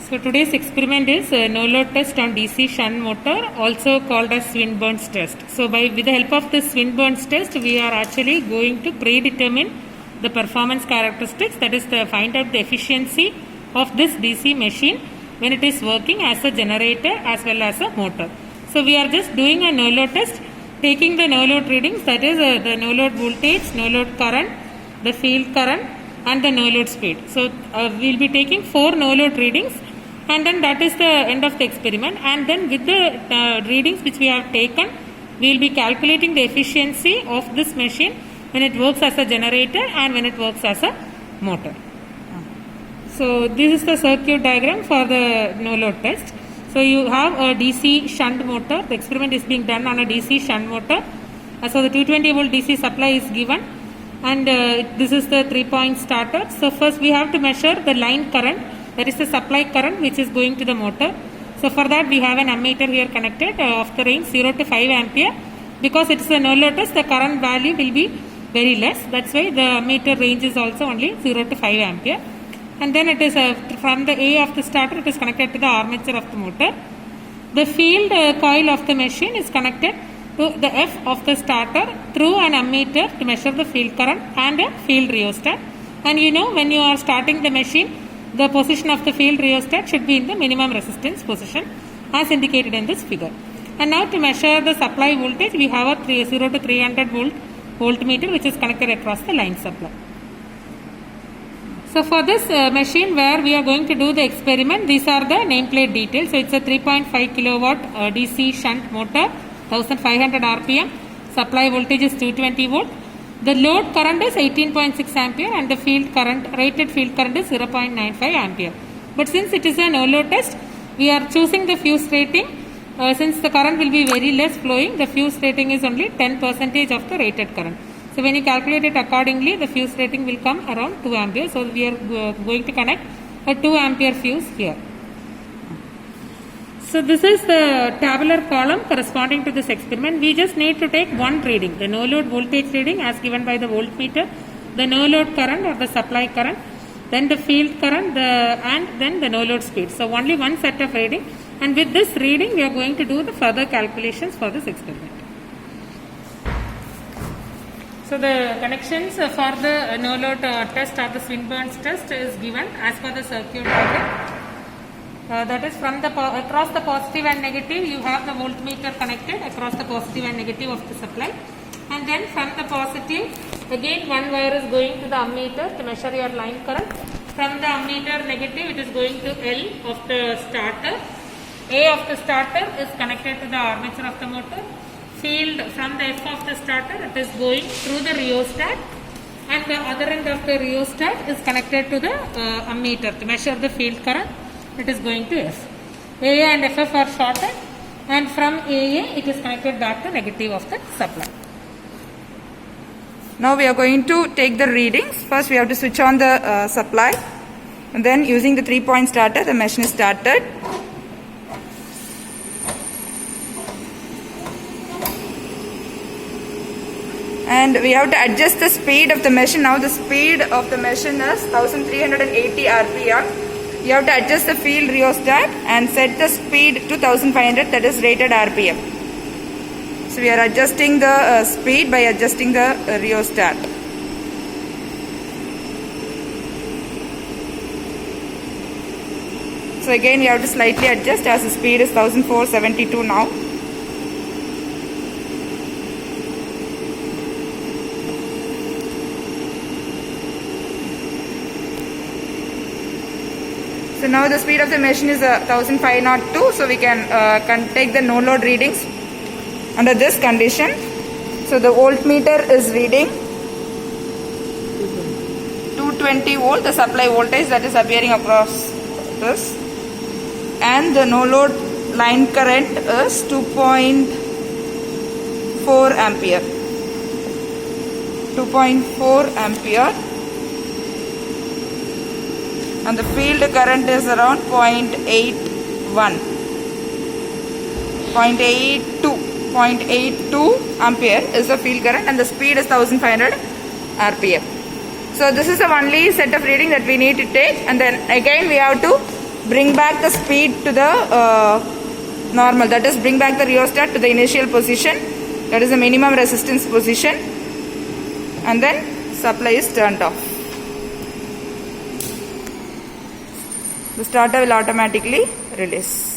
So today's experiment is no load test on DC shunt motor, also called as Swinburne's test. So with the help of this Swinburne's test, we are actually going to predetermine the performance characteristics, that is find out the efficiency of this DC machine when it is working as a generator as well as a motor. So we are just doing a no load test, taking the no load readings, that is the no load voltage, no load current, the field current and the no load speed. So we will be taking 4 no load readings, and then that is the end of the experiment. And then with the readings which we have taken, we will be calculating the efficiency of this machine when it works as a generator and when it works as a motor. So this is the circuit diagram for the no load test. So you have a DC shunt motor. The experiment is being done on a DC shunt motor. So the 220 volt DC supply is given, and this is the 3-point starter. So first we have to measure the line current, that is the supply current which is going to the motor. So for that we have an ammeter here connected of the range 0 to 5 ampere. Because it is a no load test, the current value will be very less. That's why the ammeter range is also only 0 to 5 ampere. And then it is from the A of the starter, it is connected to the armature of the motor. The field coil of the machine is connected to the F of the starter through an ammeter to measure the field current and a field rheostat. And you know, when you are starting the machine, the position of the field rheostat should be in the minimum resistance position as indicated in this figure. And now to measure the supply voltage, we have a 0 to 300 volt voltmeter which is connected across the line supply. So for this machine where we are going to do the experiment, these are the nameplate details. So it's a 3.5 kilowatt DC shunt motor, 1500 RPM, supply voltage is 220 volt. The load current is 18.6 ampere and the field current, rated field current is 0.95 ampere. But since it is a no load test, we are choosing the fuse rating. Since the current will be very less flowing, the fuse rating is only 10% of the rated current. So when you calculate it accordingly, the fuse rating will come around 2 ampere. So we are going to connect a 2 ampere fuse here. So this is the tabular column corresponding to this experiment. We just need to take one reading, the no load voltage reading as given by the voltmeter, the no load current or the supply current, then the field current, and then the no load speed. So only one set of reading, and with this reading we are going to do the further calculations for this experiment. So the connections for the no load test or the Swinburne's test is given as per the circuit diagram. That is from the across the positive and negative, you have the voltmeter connected across the positive and negative of the supply, and then from the positive again one wire is going to the ammeter to measure your line current. From the ammeter negative it is going to L of the starter. A of the starter is connected to the armature of the motor. Field from the F of the starter, it is going through the rheostat, and the other end of the rheostat is connected to the ammeter to measure the field current. It is going to S. AA and FF are shorted, and from AA it is connected back to negative of the supply. Now we are going to take the readings. First we have to switch on the supply, and then using the 3-point starter the machine is started. And we have to adjust the speed of the machine. Now the speed of the machine is 1380 RPM. You have to adjust the field rheostat and set the speed to 1500, that is rated RPM. So we are adjusting the speed by adjusting the rheostat. So again we have to slightly adjust as the speed is 1472 now. So now the speed of the machine is 1502, so we can take the no load readings under this condition. So the voltmeter is reading 220 volt, the supply voltage that is appearing across this, and the no load line current is 2.4 ampere. 2.4 ampere. And the field current is around 0.81, 0.82 ampere is the field current, and the speed is 1500 RPM. So this is the only set of reading that we need to take, and then again we have to bring back the speed to the normal, that is bring back the rheostat to the initial position, that is the minimum resistance position, and then supply is turned off. The starter will automatically release.